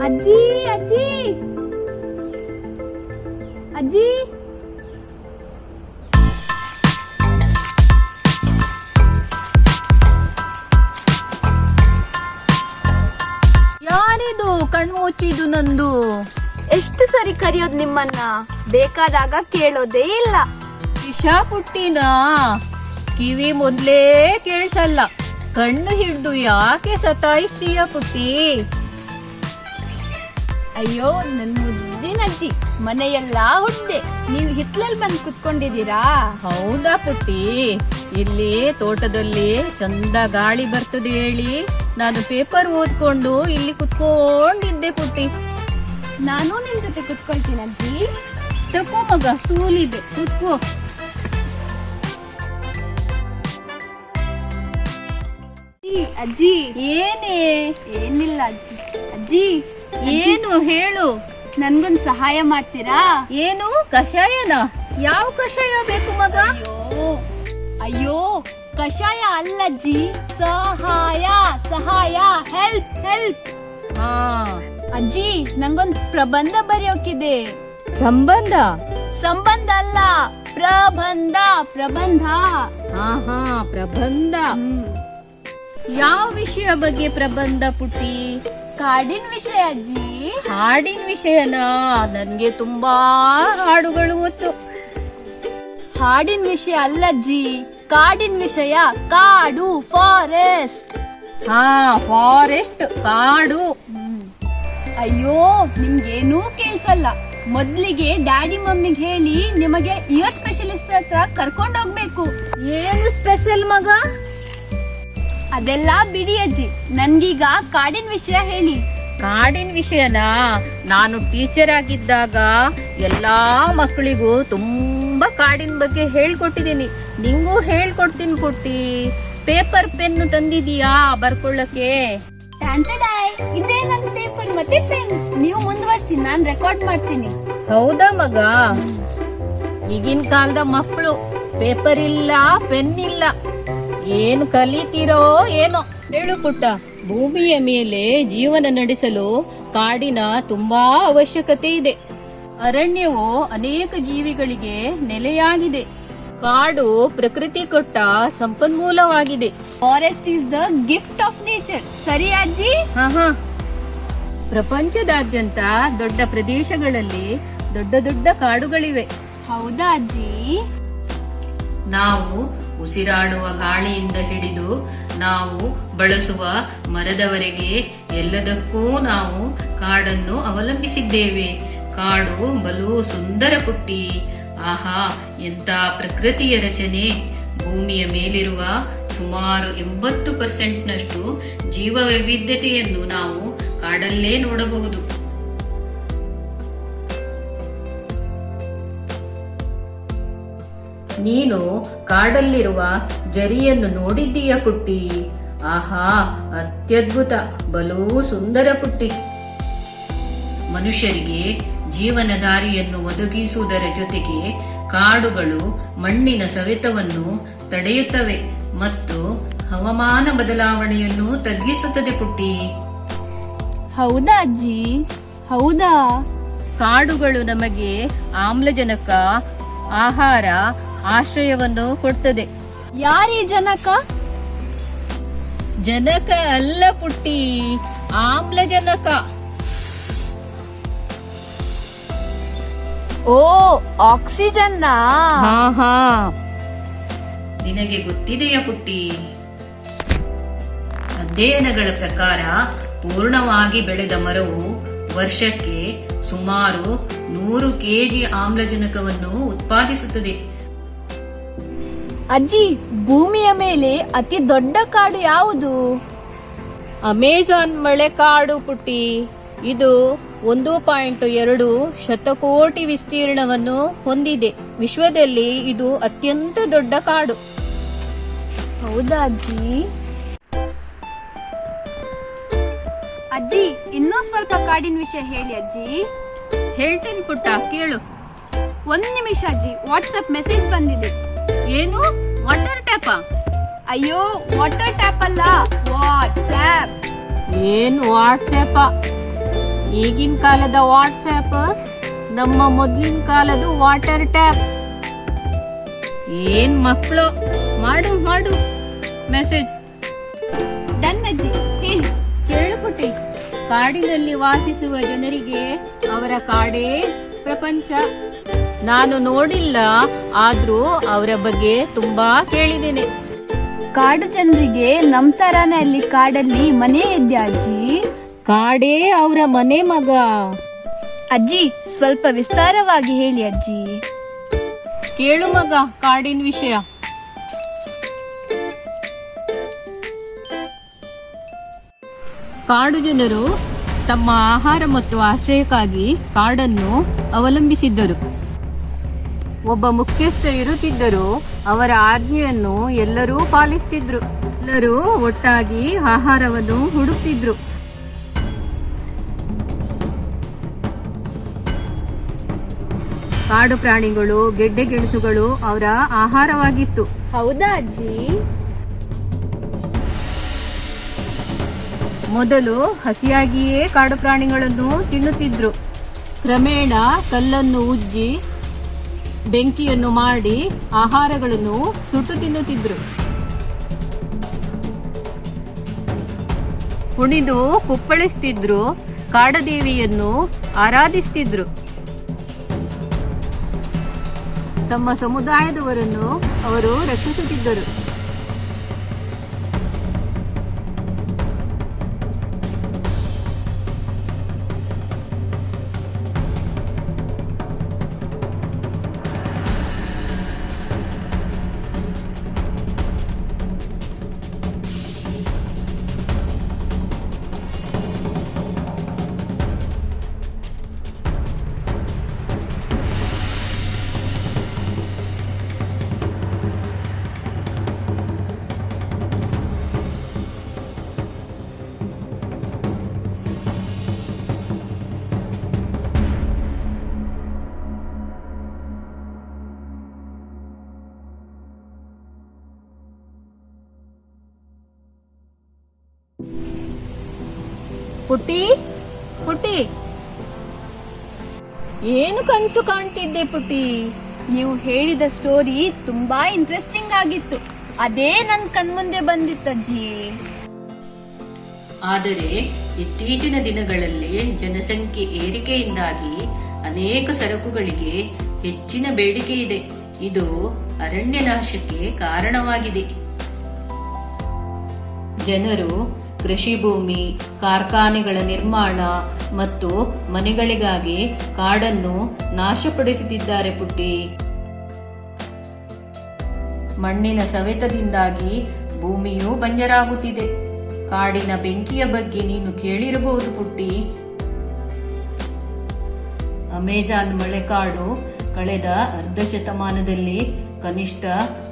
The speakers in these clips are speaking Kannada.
ಅಜ್ಜಿ ಅಜ್ಜಿ ಅಜ್ಜಿ ಯಾರಿದು ಕಣ್ಮುಚ್ಚಿದು ನಂದು? ಎಷ್ಟು ಸರಿ ಕರೆಯೋದು ನಿಮ್ಮನ್ನ, ಬೇಕಾದಾಗ ಕೇಳೋದೇ ಇಲ್ಲ. ಇಶಾ ಪುಟ್ಟಿನ ಕಿವಿ ಮೊದ್ಲೇ ಕೇಳ್ಸಲ್ಲ, ಕಣ್ಣು ಹಿಡ್ದು ಯಾಕೆ ಸತಾಯಿಸ್ತೀಯ ಪುಟ್ಟಿ? ಅಯ್ಯೋ ನನ್ ಮುದ್ದಿನ ಅಜ್ಜಿ, ಮನೆಯೆಲ್ಲ ಹುಡ್ದೆ, ನೀವು ಹಿತ್ಲಲ್ಲಿ ಬಂದು ಕುತ್ಕೊಂಡಿದ್ದೀರಾ? ಹೌದಾ ಪುಟ್ಟಿ? ಇಲ್ಲಿ ತೋಟದಲ್ಲಿ ಚಂದ ಗಾಳಿ ಬರ್ತದೆ ಹೇಳಿ ನಾನು ಪೇಪರ್ ಓದ್ಕೊಂಡು ಇಲ್ಲಿ ಕುತ್ಕೊಂಡಿದ್ದೆ ಪುಟ್ಟಿ. ನಾನು ನಿಮ್ ಜೊತೆ ಕುತ್ಕೊಳ್ತೀನಿ ಅಜ್ಜಿ. ತಕೋ ಮಗ, ಸ್ಟೂಲಿದೆ, ಕುತ್ಕೋ. ಅಜ್ಜಿ ಏನೇ? ಏನಿಲ್ಲ ಅಜ್ಜಿ. ಅಜ್ಜಿ ಏನು ಹೇಳು. ನನ್ಗೊಂದ್ ಸಹಾಯ ಮಾಡ್ತೀರಾ? ಏನು ಕಷಾಯನ? ಯಾವ ಕಷಾಯ ಬೇಕು ಮಗ? ಅಯ್ಯೋ ಕಷಾಯ ಅಲ್ಲಜ್ಜಿ, ಸಹಾಯ ಸಹಾಯ, ಹೆಲ್ಪ್ ಹೆಲ್ಪ್. ಹಾ ಅಜ್ಜಿ ನಂಗೊಂದ್ ಪ್ರಬಂಧ ಬರೆಯೋಕಿದೆ. ಸಂಬಂಧ? ಸಂಬಂಧ ಅಲ್ಲ, ಪ್ರಬಂಧ ಪ್ರಬಂಧ. ಹಾ ಪ್ರಬಂಧ. ಯಾವ ವಿಷಯ ಬಗ್ಗೆ ಪ್ರಬಂಧ ಪುಟ್ಟಿ? ಕಾಡಿನ ವಿಷಯ ಅಜ್ಜಿ. ಹಾಡಿನ ವಿಷಯನಾ? ನನ್ಗೆ ತುಂಬಾ ಹಾಡುಗಳು ಗೊತ್ತು. ಹಾಡಿನ ವಿಷಯ ಅಲ್ಲಜ್ಜಿ, ಕಾಡಿನ ವಿಷಯ. ಕಾಡು, ಫಾರೆಸ್ಟ್. ಹಾ ಫಾರೆಸ್ಟ್, ಕಾಡು. ಅಯ್ಯೋ ನಿಮ್ಗೇನೂ ಕೇಳ್ಸಲ್ಲ. ಮೊದ್ಲಿಗೆ ಡ್ಯಾಡಿ ಮಮ್ಮಿಗೆ ಹೇಳಿ ನಿಮಗೆ ಇಯರ್ ಸ್ಪೆಷಲಿಸ್ಟ್ ಹತ್ರ ಕರ್ಕೊಂಡೋಗ್ಬೇಕು. ಏನು ಸ್ಪೆಷಲ್ ಮಗ? ಅದೆಲ್ಲ ಬಿಡಿ ಅಜ್ಜಿ, ನನ್ಗೀಗ ಕಾಡಿನ ವಿಷಯ ಹೇಳಿ. ಕಾಡಿನ ವಿಷಯನಾ? ನಾನು ಟೀಚರ್ ಆಗಿದ್ದಾಗ ಎಲ್ಲಾ ಮಕ್ಕಳಿಗೂ ತುಂಬಾ ಕಾಡಿನ ಬಗ್ಗೆ ಹೇಳ್ಕೊಟ್ಟಿದ್ದೀನಿ. ನಿಂಗೂ ಹೇಳ್ಕೊಡ್ತೀನಿ ಪುಟ್ಟಿ. ಪೇಪರ್ ಪೆನ್ನು ತಂದಿದೀಯಾ ಬರ್ಕೊಳ್ಳಕ್ಕೆ? ಇದೇ ನನ್ ಪೇಪರ್ ಮತ್ತೆ ಪೆನ್. ನೀವು ಮುಂದುವರ್ಸಿ, ನಾನ್ ರೆಕಾರ್ಡ್ ಮಾಡ್ತೀನಿ. ಹೌದಾ ಮಗ? ಈಗಿನ ಕಾಲದ ಮಕ್ಕಳು ಪೇಪರ್ ಇಲ್ಲ, ಪೆನ್ ಇಲ್ಲ, ಏನು ಕಲಿತೀರೋ ಏನೋ. ಹೇಳು ಪುಟ್ಟ. ಭೂಮಿಯ ಮೇಲೆ ಜೀವನ ನಡೆಸಲು ಕಾಡಿನ ತುಂಬಾ ಅವಶ್ಯಕತೆ ಇದೆ. ಅರಣ್ಯವು ಅನೇಕ ಜೀವಿಗಳಿಗೆ ನೆಲೆಯಾಗಿದೆ. ಕಾಡು ಪ್ರಕೃತಿ ಕೊಟ್ಟ ಸಂಪನ್ಮೂಲವಾಗಿದೆ. Forest is the gift of nature. ಸರಿ ಅಜ್ಜಿ? ಹಾ ಪ್ರಪಂಚದಾದ್ಯಂತ ದೊಡ್ಡ ಪ್ರದೇಶಗಳಲ್ಲಿ ದೊಡ್ಡ ದೊಡ್ಡ ಕಾಡುಗಳಿವೆ. ಹೌದಾ ಅಜ್ಜಿ? ನಾವು ಉಸಿರಾಡುವ ಗಾಳಿಯಿಂದ ಹಿಡಿದು ನಾವು ಬಳಸುವ ಮರದವರೆಗೆ ಎಲ್ಲದಕ್ಕೂ ನಾವು ಕಾಡನ್ನು ಅವಲಂಬಿಸಿದ್ದೇವೆ. ಕಾಡು ಬಲು ಸುಂದರ ಪುಟ್ಟಿ. ಆಹಾ, ಎಂತ ಪ್ರಕೃತಿಯ ರಚನೆ! ಭೂಮಿಯ ಮೇಲಿರುವ ಸುಮಾರು 80% ಜೀವ ವೈವಿಧ್ಯತೆಯನ್ನು ನಾವು ಕಾಡಲ್ಲೇ ನೋಡಬಹುದು. ನೀನು ಕಾಡಲ್ಲಿರುವ ಜರಿಯನ್ನು ನೋಡಿದ್ದೀಯ ಪುಟ್ಟಿ? ಆಹಾ, ಅತ್ಯದ್ಭುತ, ಬಲೂ ಸುಂದರ ಪುಟ್ಟಿ. ಮನುಷ್ಯರಿಗೆ ಜೀವನ ದಾರಿಯನ್ನು ಒದಗಿಸುವುದರ ಜೊತೆಗೆ ಕಾಡುಗಳು ಮಣ್ಣಿನ ಸವೆತವನ್ನು ತಡೆಯುತ್ತವೆ ಮತ್ತು ಹವಾಮಾನ ಬದಲಾವಣೆಯನ್ನು ತಗ್ಗಿಸುತ್ತದೆ ಪುಟ್ಟಿ. ಹೌದಾ ಅಜ್ಜಿ? ಹೌದಾ? ಕಾಡುಗಳು ನಮಗೆ ಆಮ್ಲಜನಕ, ಆಹಾರ, ಆಶ್ರಯವನ್ನು ಕೊಡ್ತದೆ. ಯಾರೀ ಜನಕ? ಜನಕ ಅಲ್ಲ ಪುಟ್ಟಿ, ಆಮ್ಲಜನಕ. ಓ, ಆಕ್ಸಿಜನ್. ಹಾ ನಿನಗೆ ಗೊತ್ತಿದೆಯಾ ಪುಟ್ಟಿ? ಅಧ್ಯಯನಗಳ ಪ್ರಕಾರ ಪೂರ್ಣವಾಗಿ ಬೆಳೆದ ಮರವು ವರ್ಷಕ್ಕೆ ಸುಮಾರು 100 ಕೆಜಿ ಆಮ್ಲಜನಕವನ್ನು ಉತ್ಪಾದಿಸುತ್ತದೆ. ಅಜ್ಜಿ, ಭೂಮಿಯ ಮೇಲೆ ಅತಿ ದೊಡ್ಡ ಕಾಡು ಯಾವುದು? ಅಮೆಜಾನ್ ಮಳೆಕಾಡು ಪುಟ್ಟಿ. ಇದು 1.2 ಶತಕೋಟಿ ವಿಸ್ತೀರ್ಣವನ್ನು ಹೊಂದಿದೆ. ವಿಶ್ವದಲ್ಲಿ ಇದು ಅತ್ಯಂತ ದೊಡ್ಡ ಕಾಡು. ಹೌದಾ ಅಜ್ಜಿ? ಅಜ್ಜಿ, ಇನ್ನೂ ಸ್ವಲ್ಪ ಕಾಡಿನ ವಿಷಯ ಹೇಳಿ ಅಜ್ಜಿ. ಹೇಳ್ತೀನಿ ಪುಟ್ಟ, ಕೇಳು. 1 ನಿಮಿಷ ಅಜ್ಜಿ, ವಾಟ್ಸಪ್ ಮೆಸೇಜ್ ಬಂದಿದೆ. ಏನು? ವಾಟರ್ ಟ್ಯಾಪಾ? ಅಯ್ಯೋ, ವಾಟರ್ ಟ್ಯಾಪ್ ಅಲ್ಲ, ವಾಟ್ಸ್ಆಪ್. ಏನ್ ವಾಟ್ಸ್ಆಪ್? ಈಗಿನ ಕಾಲದ ವಾಟ್ಸ್ಆಪ್ ನಮ್ಮ ಮೊದಲಿನ ಕಾಲದ ವಾಟರ್ ಟ್ಯಾಪ್. ಏನ್ ಮಕ್ಕಳು, ಮಾಡು ಮಾಡು ಮೆಸೇಜ್. ಡನ್ ಅಜ್ಜಿ, ಹೇಳಿ. ಕೇಳು ಪುಟ್ಟಿ, ಕಾಡಿನಲ್ಲಿ ವಾಸಿಸುವ ಜನರಿಗೆ ಅವರ ಕಾಡೇ ಪ್ರಪಂಚ. ನಾನು ನೋಡಿಲ್ಲ, ಆದ್ರೂ ಅವರ ಬಗ್ಗೆ ತುಂಬಾ ಕೇಳಿದ್ದೇನೆ. ಕಾಡು ಜನರಿಗೆ ನಮ್ ತರಾನೇ ಅಲ್ಲಿ ಕಾಡಲ್ಲಿ ಮನೆ ಇದೆಯಾ ಅಜ್ಜಿ? ಕಾಡೇ ಅವರ ಮನೆ ಮಗ. ಅಜ್ಜಿ, ಸ್ವಲ್ಪ ವಿಸ್ತಾರವಾಗಿ ಹೇಳಿ ಅಜ್ಜಿ. ಕೇಳು ಮಗ, ಕಾಡಿನ ವಿಷಯ. ಕಾಡು ಜನರು ತಮ್ಮ ಆಹಾರ ಮತ್ತು ಆಶ್ರಯಕ್ಕಾಗಿ ಕಾಡನ್ನು ಅವಲಂಬಿಸಿದ್ದರು. ಒಬ್ಬ ಮುಖ್ಯಸ್ಥ ಇರುತ್ತಿದ್ದರು. ಅವರ ಆಜ್ಞೆಯನ್ನು ಎಲ್ಲರೂ ಪಾಲಿಸುತ್ತಿದ್ರು. ಎಲ್ಲರೂ ಒಟ್ಟಾಗಿ ಆಹಾರವನ್ನು ಹುಡುಕ್ತಿದ್ರು. ಕಾಡು ಪ್ರಾಣಿಗಳು, ಗೆಡ್ಡೆ ಗೆಣಸುಗಳು ಅವರ ಆಹಾರವಾಗಿತ್ತು. ಹೌದಾ ಅಜ್ಜಿ? ಮೊದಲು ಹಸಿಯಾಗಿಯೇ ಕಾಡು ಪ್ರಾಣಿಗಳನ್ನು ತಿನ್ನುತ್ತಿದ್ರು. ಕ್ರಮೇಣ ಕಲ್ಲನ್ನು ಉಜ್ಜಿ ಬೆಂಕಿಯನ್ನು ಮಾಡಿ ಆಹಾರಗಳನ್ನು ಸುಟ್ಟು ತಿನ್ನುತ್ತಿದ್ರು. ಕುಣಿದು ಕುಪ್ಪಳಿಸುತ್ತಿದ್ರು. ಕಾಡದೇವಿಯನ್ನು ಆರಾಧಿಸುತ್ತಿದ್ರು. ತಮ್ಮ ಸಮುದಾಯದವರನ್ನು ಅವರು ರಕ್ಷಿಸುತ್ತಿದ್ದರು. ಪುಟ್ಟಿ, ಪುಟ್ಟಿ, ಏನು ಕನಸು ಕಾಣ್ತಿದ್ದೆ ಪುಟ್ಟಿ? ನೀವು ಹೇಳಿದ ಸ್ಟೋರಿ ತುಂಬಾ ಇಂಟ್ರೆಸ್ಟಿಂಗ್ ಆಗಿತ್ತು. ಅದೇ ನನ್ ಕಣ್ಮುಂದೆ ಬಂದಿತ್ತಜ್ಜಿ. ಆದರೆ ಇತ್ತೀಚಿನ ದಿನಗಳಲ್ಲಿ ಜನಸಂಖ್ಯೆ ಏರಿಕೆಯಿಂದಾಗಿ ಅನೇಕ ಸರಕುಗಳಿಗೆ ಹೆಚ್ಚಿನ ಬೇಡಿಕೆ ಇದೆ. ಇದು ಅರಣ್ಯ ನಾಶಕ್ಕೆ ಕಾರಣವಾಗಿದೆ. ಜನರು ಕೃಷಿ ಭೂಮಿ, ಕಾರ್ಖಾನೆಗಳ ನಿರ್ಮಾಣ ಮತ್ತು ಮನೆಗಳಿಗಾಗಿ ಕಾಡನ್ನು ನಾಶಪಡಿಸುತ್ತಿದ್ದಾರೆ ಪುಟ್ಟಿ. ಮಣ್ಣಿನ ಸವೆತದಿಂದಾಗಿ ಭೂಮಿಯು ಬಂಜರಾಗುತ್ತಿದೆ. ಕಾಡಿನ ಬೆಂಕಿಯ ಬಗ್ಗೆ ನೀನು ಕೇಳಿರಬಹುದು ಪುಟ್ಟಿ. ಅಮೆಜಾನ್ ಮಳೆಕಾಡು ಕಳೆದ ಅರ್ಧ ಶತಮಾನದಲ್ಲಿ ಕನಿಷ್ಠ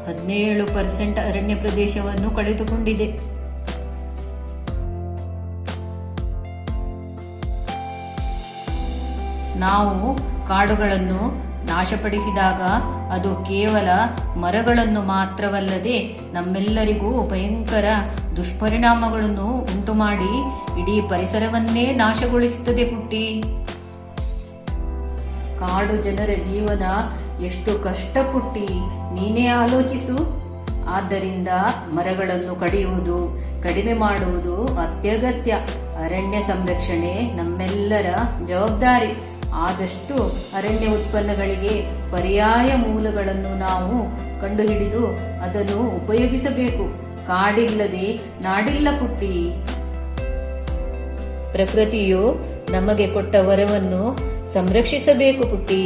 17% ಅರಣ್ಯ ಪ್ರದೇಶವನ್ನು ಕಳೆದುಕೊಂಡಿದೆ. ನಾವು ಕಾಡುಗಳನ್ನು ನಾಶಪಡಿಸಿದಾಗ ಅದು ಕೇವಲ ಮರಗಳನ್ನು ಮಾತ್ರವಲ್ಲದೆ ನಮ್ಮೆಲ್ಲರಿಗೂ ಭಯಂಕರ ದುಷ್ಪರಿಣಾಮಗಳನ್ನು ಉಂಟುಮಾಡಿ ಇಡೀ ಪರಿಸರವನ್ನೇ ನಾಶಗೊಳಿಸುತ್ತದೆ ಪುಟ್ಟಿ. ಕಾಡು ಜನರ ಜೀವನ ಎಷ್ಟು ಕಷ್ಟ ಪುಟ್ಟಿ, ನೀನೇ ಆಲೋಚಿಸು. ಆದ್ದರಿಂದ ಮರಗಳನ್ನು ಕಡಿಯುವುದು ಕಡಿಮೆ ಮಾಡುವುದು ಅತ್ಯಗತ್ಯ. ಅರಣ್ಯ ಸಂರಕ್ಷಣೆ ನಮ್ಮೆಲ್ಲರ ಜವಾಬ್ದಾರಿ. ಆದಷ್ಟು ಅರಣ್ಯ ಉತ್ಪನ್ನಗಳಿಗೆ ಪರ್ಯಾಯ ಮೂಲಗಳನ್ನು ನಾವು ಕಂಡುಹಿಡಿದು ಅದನ್ನು ಉಪಯೋಗಿಸಬೇಕು. ಕಾಡಿಲ್ಲದೆ ನಾಡಿಲ್ಲ ಪುಟ್ಟಿ. ಪ್ರಕೃತಿಯು ನಮಗೆ ಕೊಟ್ಟ ವರವನ್ನು ಸಂರಕ್ಷಿಸಬೇಕು ಪುಟ್ಟಿ.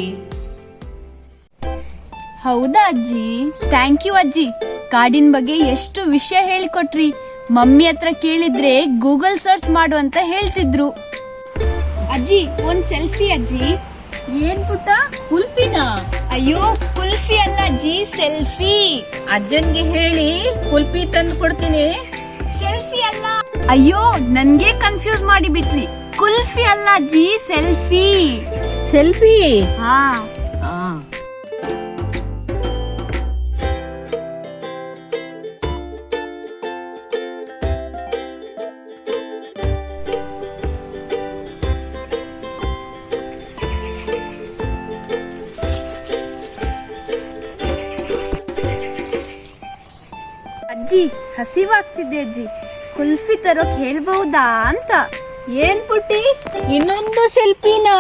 ಹೌದಾ ಅಜ್ಜಿ? ಥ್ಯಾಂಕ್ ಯು ಅಜ್ಜಿ. ಕಾಡಿನ ಬಗ್ಗೆ ಎಷ್ಟು ವಿಷಯ ಹೇಳಿಕೊಟ್ರಿ. ಮಮ್ಮಿ ಹತ್ರ ಕೇಳಿದ್ರೆ ಗೂಗಲ್ ಸರ್ಚ್ ಮಾಡು ಅಂತ ಹೇಳ್ತಿದ್ರು. ಅಜ್ಜಿ ಒಂದ್ ಸೆಲ್ಫಿ ಅಜ್ಜಿ. ಏನ್ ಪುಟ್ಟ, ಕುಲ್ಪಿನ? ಅಯ್ಯೋ ಕುಲ್ಫಿ ಅಲ್ಲ ಅಜ್ಜಿ, ಸೆಲ್ಫಿ. ಅಜ್ಜನ್ಗೆ ಹೇಳಿ ಕುಲ್ಪಿ ತಂದು ಕೊಡ್ತೀನಿ. ಸೆಲ್ಫಿ ಅಲ್ಲ. ಅಯ್ಯೋ ನನ್ಗೆ ಕನ್ಫ್ಯೂಸ್ ಮಾಡಿ ಬಿಟ್ರಿ. ಕುಲ್ಫಿ ಅಲ್ಲ ಅಜ್ಜಿ, ಸೆಲ್ಫಿ. ಸೆಲ್ಫಿ? ಹಾ. ಅಜ್ಜಿ ಹಸಿವಾಗ್ತಿದೆ ಅಜ್ಜಿ, ಕುಲ್ಫಿ ತರೋಕ್ ಹೇಳ್ಬಹುದಾ ಅಂತ. ಏನ್ ಪುಟ್ಟಿ, ಇನ್ನೊಂದು ಸೆಲ್ಫಿನಾ?